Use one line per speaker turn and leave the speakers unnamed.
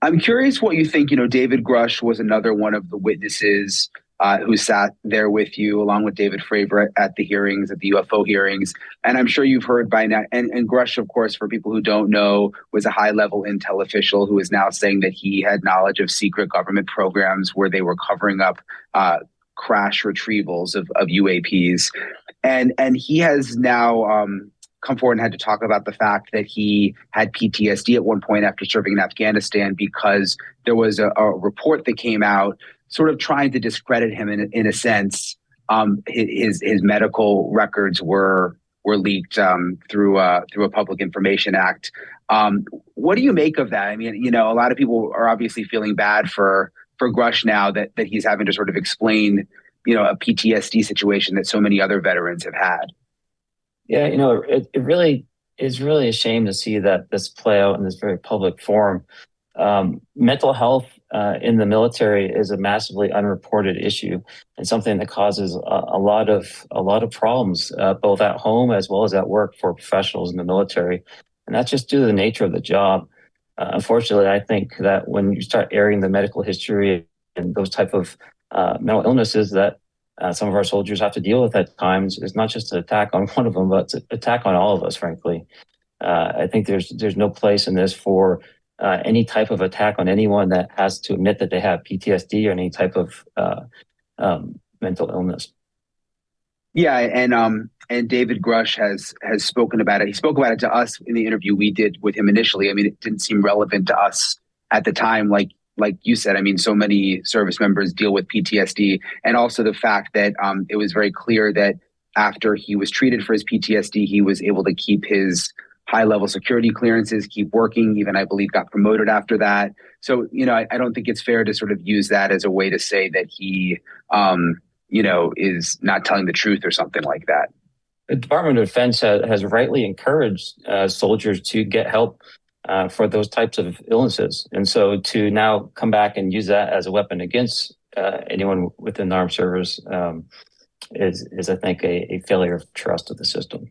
I'm curious what you think. David Grush was another one of the witnesses who sat there with you, along with David Fravor at the hearings, at the UFO hearings. And I'm sure you've heard by now. And Grush, of course, for people who don't know, was a high-level intel official who is now saying that he had knowledge of secret government programs where they were covering up crash retrievals of UAPs. And he has now come forward and had to talk about the fact that he had PTSD at one point after serving in Afghanistan, because there was a report that came out sort of trying to discredit him in a sense. His medical records were leaked through a Public Information Act. What do you make of that? I mean, a lot of people are obviously feeling bad for Grush now that he's having to sort of explain, a PTSD situation that so many other veterans have had.
Yeah, it really is really a shame to see that this play out in this very public forum. Mental health in the military is a massively unreported issue, and something that causes a lot of problems, both at home as well as at work for professionals in the military. And that's just due to the nature of the job. Unfortunately, I think that when you start airing the medical history and those type of mental illnesses that some of our soldiers have to deal with at times, it's not just an attack on one of them, but it's an attack on all of us, frankly. I think there's no place in this for any type of attack on anyone that has to admit that they have PTSD or any type of mental illness.
Yeah, and David Grush has spoken about it. He spoke about it to us in the interview we did with him initially. I mean, it didn't seem relevant to us at the time, like you said. I mean, so many service members deal with PTSD, and also the fact that it was very clear that after he was treated for his PTSD, he was able to keep his high-level security clearances, keep working, even I believe got promoted after that. So, I don't think it's fair to sort of use that as a way to say that he, is not telling the truth or something like that.
The Department of Defense has rightly encouraged soldiers to get help for those types of illnesses. And so to now come back and use that as a weapon against anyone within the armed service is I think, a failure of trust of the system.